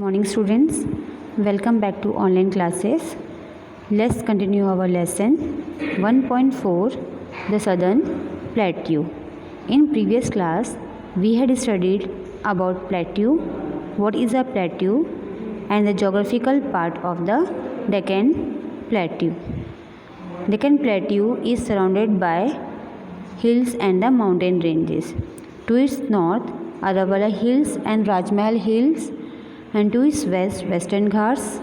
Morning students, welcome back to online classes. Let's continue our lesson 1.4, the Southern Plateau. In previous class we had studied about plateau, what is a plateau, and the geographical part of the Deccan Plateau. Deccan Plateau is surrounded by hills and the mountain ranges. To its north, Aravalli Hills and Rajmahal Hills, and to its west, Western Ghats,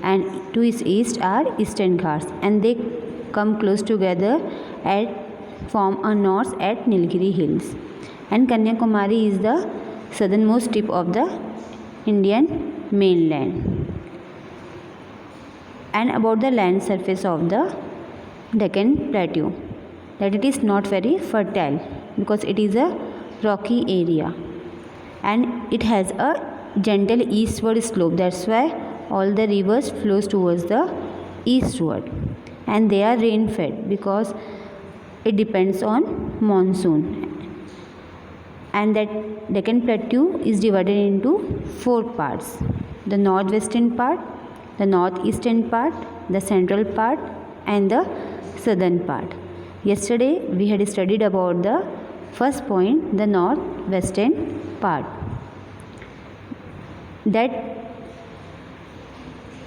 and to its east are Eastern Ghats, and they come close together and form a north at Nilgiri Hills. And Kanyakumari is the southernmost tip of the Indian mainland. And about the land surface of the Deccan Plateau, that it is not very fertile because it is a rocky area and it has a gentle eastward slope. That's why all the rivers flows towards the eastward, and they are rain fed because it depends on monsoon. And that Deccan Plateau is divided into 4 parts: the northwestern part, the northeastern part, the central part, and the southern part. Yesterday we had studied about the first point, the northwestern part, that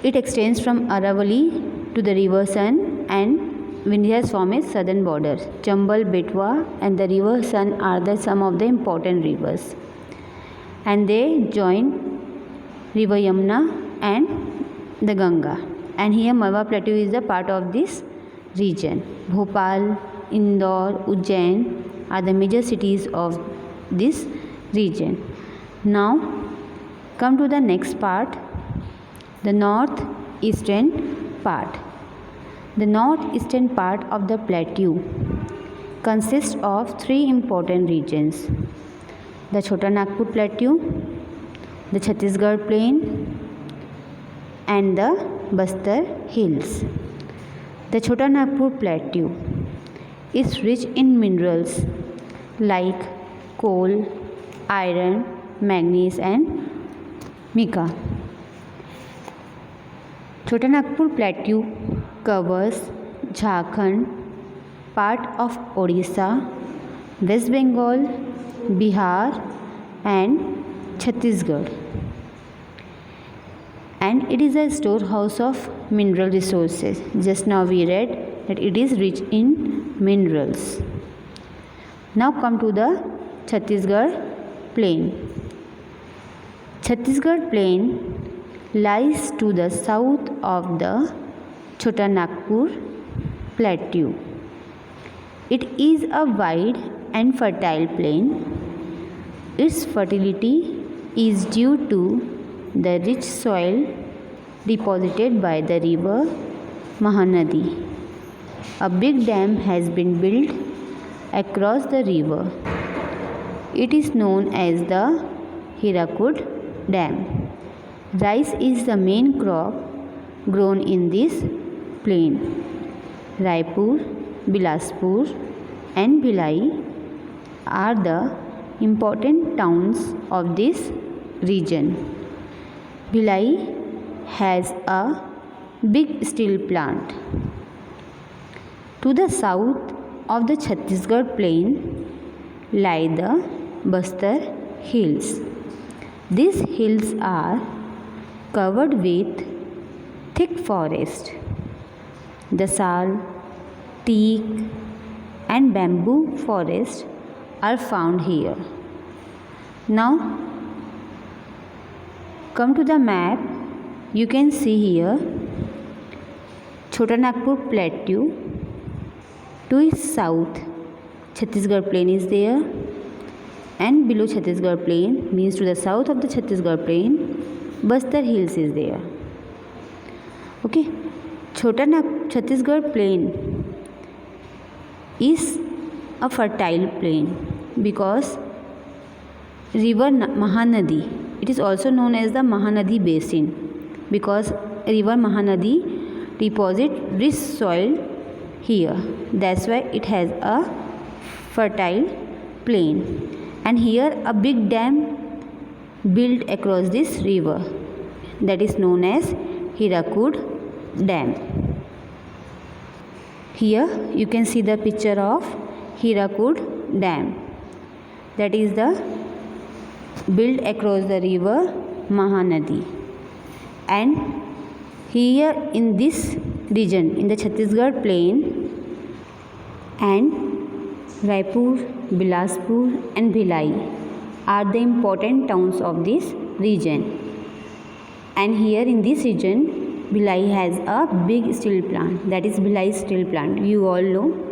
it extends from Aravalli to the river Son, and Vindhyas form its southern border. Chambal, Betwa and the river Son are some of the important rivers, and they join river Yamuna and the Ganga. And here Malwa Plateau is a part of this region. Bhopal, Indore, Ujjain are the major cities of this region. Now come to the next part, the northeastern part. The northeastern part of the plateau consists of 3 important regions: the Chota Nagpur Plateau, the Chhattisgarh Plain, and the Bastar Hills. The Chota Nagpur Plateau is rich in minerals like coal, iron, manganese, and mica. Chota Nagpur Plateau covers Jharkhand, part of Odisha, West Bengal, Bihar, and Chhattisgarh. And it is a storehouse of mineral resources. Just now we read that it is rich in minerals. Now come to the Chhattisgarh Plain. Chhattisgarh Plain lies to the south of the Chota Nagpur Plateau. It is a wide and fertile plain. Its fertility is due to the rich soil deposited by the river Mahanadi. A big dam has been built across the river. It is known as the Hirakud Dam. Rice is the main crop grown in this plain. Raipur, Bilaspur, and Bhilai are the important towns of this region. Bhilai has a big steel plant. To the south of the Chhattisgarh Plain lie the Bastar Hills. These hills are covered with thick forest. The sal, teak, and bamboo forests are found here. Now come to the map. You can see here Chota Nagpur Plateau. To its south, Chhattisgarh Plain is there, and below Chhattisgarh Plain, means to the south of the Chhattisgarh Plain, Bastar Hills is there. Okay, Chhattisgarh Plain is a fertile plain because river Mahanadi, it is also known as the Mahanadi Basin because river Mahanadi deposit rich soil here. That's why it has a fertile plain. And here a big dam built across this river. that is known as Hirakud Dam. Here you can see the picture of Hirakud Dam, that is the built across the river Mahanadi. And here in this region, in the Chhattisgarh plain, and Raipur, Bilaspur and Bhilai are the important towns of this region. And here in this region, Bhilai has a big steel plant, that is Bhilai steel plant, you all know.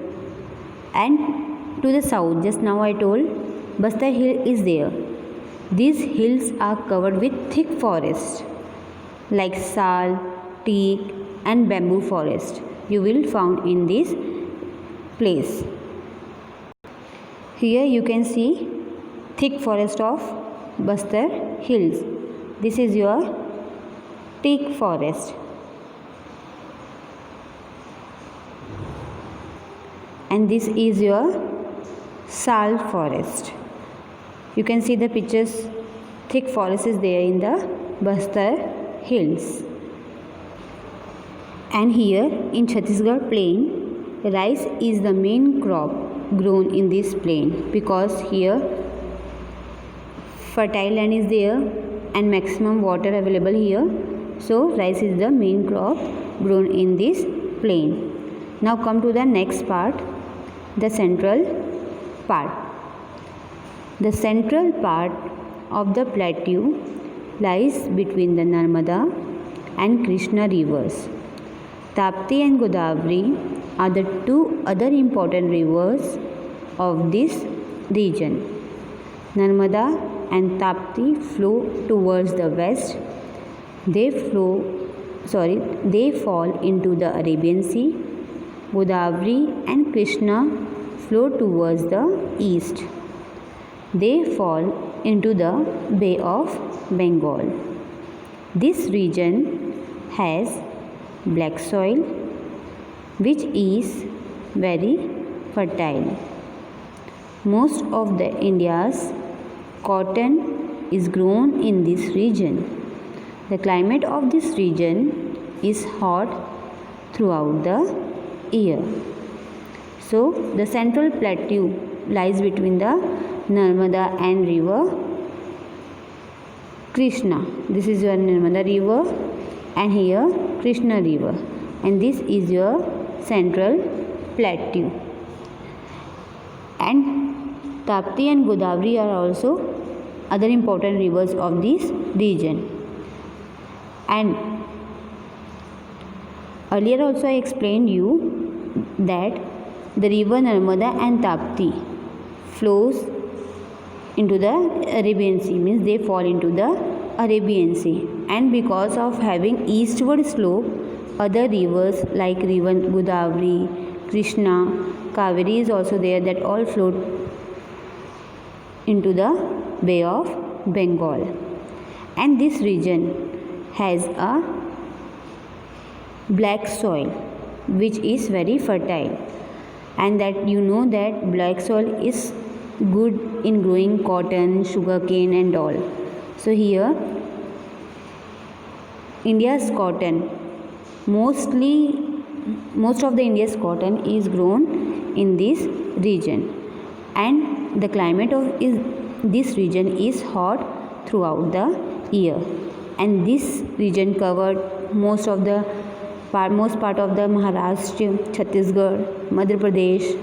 And to the south, just now I told, Bastar Hill is there. These hills are covered with thick forests like sal, teak and bamboo forest you will found in this place. Here you can see thick forest of Bastar Hills. This is your teak forest. And this is your sal forest. You can see the pictures, thick forest is there in the Bastar Hills. And here in Chhattisgarh plain, rice is the main crop grown in this plain, because here fertile land is there and maximum water available here. So rice is the main crop grown in this plain. Now come to the next part, the central part. The central part of the plateau lies between the Narmada and Krishna rivers. Tapti and Godavari are the two other important rivers of this region. Narmada and Tapti flow towards the west. They fall into the Arabian Sea. Godavari and Krishna flow towards the east. They fall into the Bay of Bengal. This region has black soil, which is very fertile. Most of the India's cotton is grown in this region. The climate of this region is hot throughout the year. So the central plateau lies between the Narmada and river Krishna. This is your Narmada river and here Krishna river, and this is your central plateau. And Tapti and Godavari are also other important rivers of this region. And earlier also I explained you that the river Narmada and Tapti flows into the Arabian Sea, means they fall into the Arabian Sea. And because of having eastward slope, other rivers like river Godavari, Krishna, Kaveri is also there, that all flow into the Bay of Bengal. And this region has a black soil which is very fertile, and that you know that black soil is good in growing cotton, sugarcane and all. So here India's cotton, most of the India's cotton is grown in this region, and the climate of this region is hot throughout the year. And this region covered most part of the Maharashtra, Chhattisgarh, Madhya Pradesh,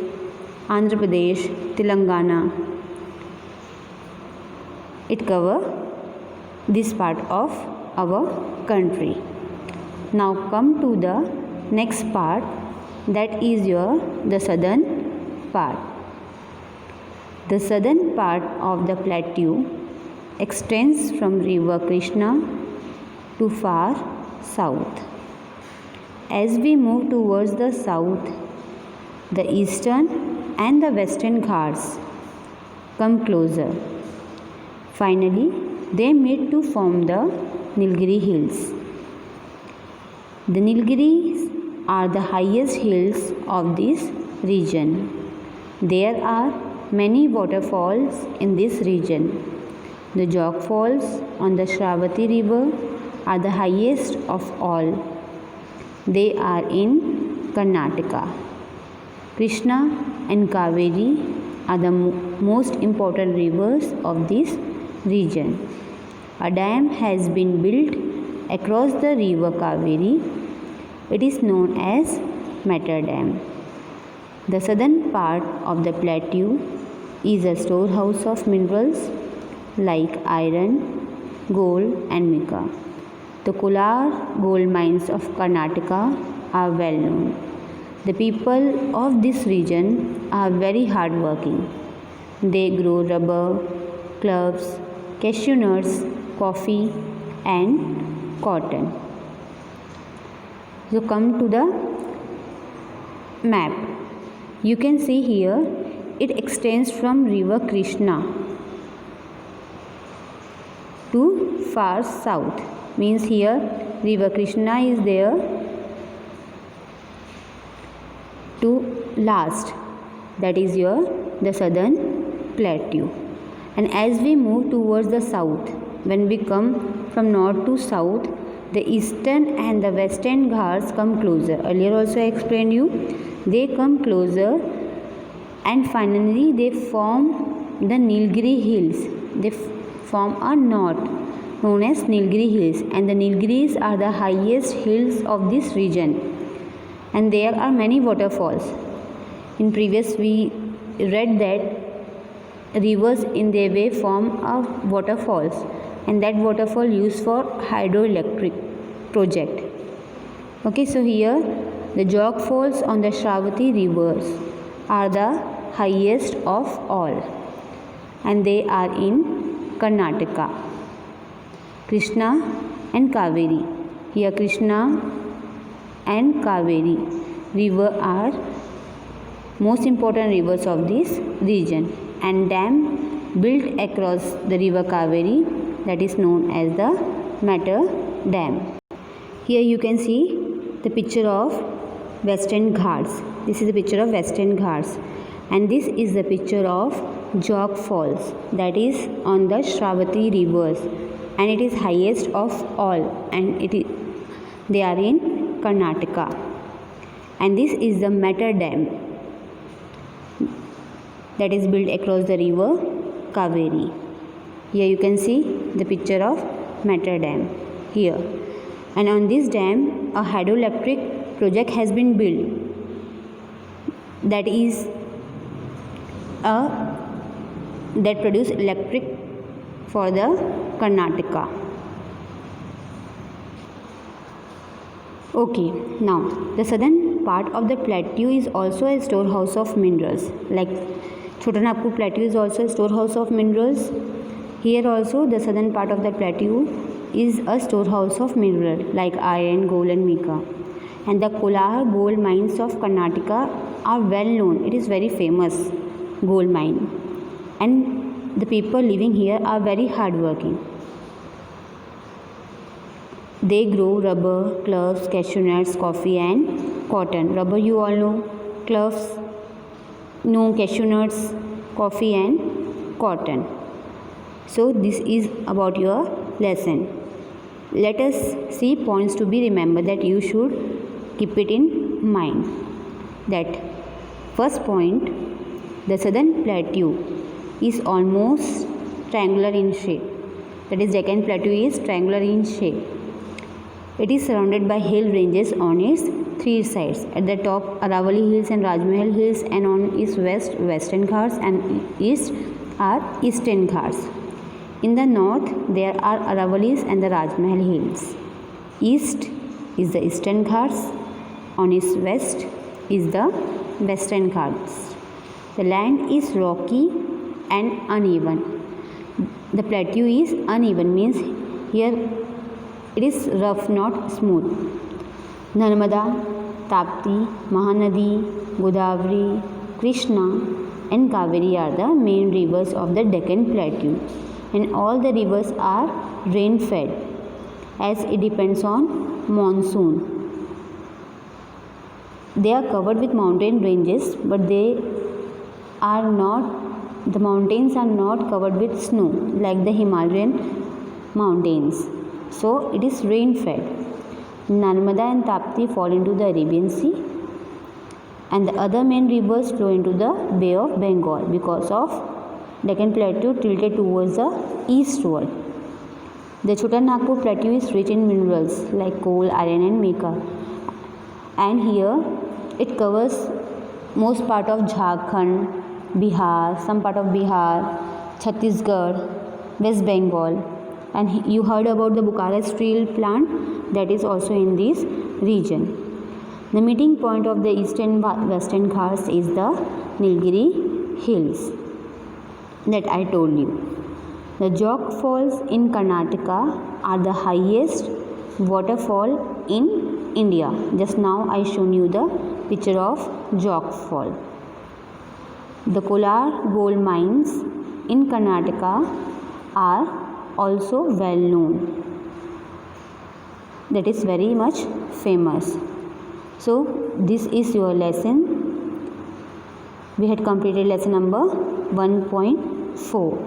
Andhra Pradesh, Telangana. It covers this part of our country. Now come to the next part, that is the southern part. The southern part of the plateau extends from river Krishna to far south. As we move towards the south, the eastern and the western Ghats come closer. Finally, they meet to form the Nilgiri Hills. The Nilgiris are the highest hills of this region. There are many waterfalls in this region. The Jog Falls on the Shravati River, are the highest of all. They are in Karnataka. Krishna and Kaveri are the most important rivers of this region. A dam has been built across the river Kaveri. It is known as Metter Dam. The southern part of the plateau is a storehouse of minerals like iron, gold and mica. The Kolar gold mines of Karnataka are well known. The people of this region are very hardworking. They grow rubber, cloves, cashew nuts, coffee and cotton. So come to the map. You can see here it extends from river Krishna to far south. Means here river Krishna is there to last, that is your the southern plateau. And as we move towards the south, when we come from north to south, the eastern and the western Ghats come closer. Earlier also I explained you, they come closer and finally they form the Nilgiri hills. They form a knot known as Nilgiri hills, and the Nilgiris are the highest hills of this region, and there are many waterfalls. In previous we read that rivers in their way form a waterfalls, and that waterfall used for hydroelectric project. Okay, so here the Jog falls on the Shravati rivers are the highest of all, and they are in Karnataka. Krishna and Kaveri. Here Krishna and Kaveri river are most important rivers of this region, and dam built across the river Kaveri, that is known as the Metter Dam. Here you can see the picture of Western Ghats. This is the picture of Western Ghats, and this is the picture of Jog Falls, that is on the Shravati rivers, and it is highest of all, and they are in Karnataka. And this is the Metter Dam that is built across the river Kaveri. Here you can see the picture of Metter Dam here, and on this dam a hydroelectric project has been built, that is that produce electric for the Karnataka. Okay, now the southern part of the plateau is also a storehouse of minerals. Like Chotanagpur plateau is also a storehouse of minerals. Here also the southern part of the plateau is a storehouse of mineral like iron, gold and mica. And the Kolar gold mines of Karnataka are well known. It is very famous gold mine, and the people living here are very hardworking. They grow rubber, cloves, cashew nuts, coffee and cotton. Rubber you all know, cloves no, cashew nuts, coffee and cotton. So this is about your lesson. Let us see points to be remembered that you should keep it in mind. That first point, the southern plateau is almost triangular in shape. That is, Deccan Plateau is triangular in shape. It is surrounded by hill ranges on its three sides. At the top, Aravali Hills and Rajmahal Hills, and on its west, Western Ghats, and east are Eastern Ghats. In the north, there are Aravalis and the Rajmahal Hills. East is the Eastern Ghats. On its west is the Western Ghats. The land is rocky and uneven. The plateau is uneven, means here it is rough, not smooth. Narmada, Tapti, Mahanadi, Godavari, Krishna and Kaveri are the main rivers of the Deccan Plateau, and all the rivers are rain fed as it depends on monsoon. They are covered with mountain ranges, but the mountains are not covered with snow like the Himalayan mountains. so it is rain fed. Narmada and Tapti fall into the Arabian Sea, and the other main rivers flow into the Bay of Bengal because of Deccan Plateau tilted towards the eastward. The Chota Nagpur Plateau is rich in minerals like coal, iron and mica, and here it covers most part of Jharkhand, Bihar, some part of Bihar, Chhattisgarh, West Bengal, and you heard about the Bukhara steel plant that is also in this region. The meeting point of the eastern western Ghats is the Nilgiri hills that I told you. The Jog Falls in Karnataka are the highest waterfall in India. Just now I shown you the picture of Jog Fall. The Kolar gold mines in Karnataka are also well known. That is very much famous. So this is your lesson. We had completed lesson number 1.4.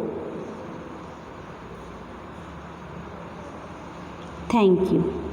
Thank you.